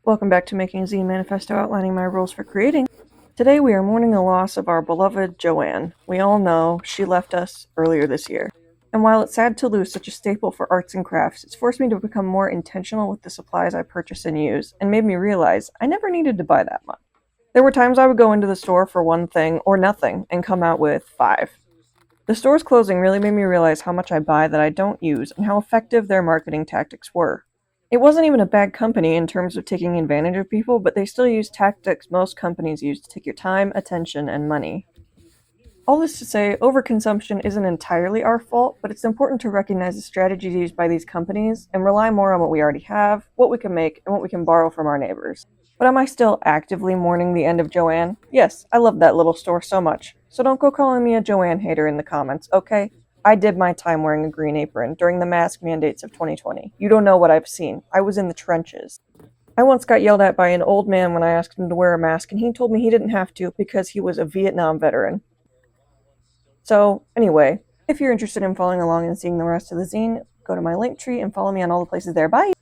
Welcome back to Making a Zine Manifesto, outlining my rules for creating. Today we are mourning the loss of our beloved Joanne. We all know she left us earlier this year. And while it's sad to lose such a staple for arts and crafts, it's forced me to become more intentional with the supplies I purchase and use, and made me realize I never needed to buy that much. There were times I would go into the store for one thing or nothing and come out with 5. The store's closing really made me realize how much I buy that I don't use and how effective their marketing tactics were. It wasn't even a bad company in terms of taking advantage of people, but they still use tactics most companies use to take your time, attention, and money. All this to say, overconsumption isn't entirely our fault, but it's important to recognize the strategies used by these companies and rely more on what we already have, what we can make, and what we can borrow from our neighbors. But am I still actively mourning the end of Joanne? Yes, I love that little store so much. So don't go calling me a Joanne hater in the comments, okay? I did my time wearing a green apron during the mask mandates of 2020. You don't know what I've seen. I was in the trenches. I once got yelled at by an old man when I asked him to wear a mask, and he told me he didn't have to because he was a Vietnam veteran. So, anyway, if you're interested in following along and seeing the rest of the zine, go to my link tree and follow me on all the places there. Bye!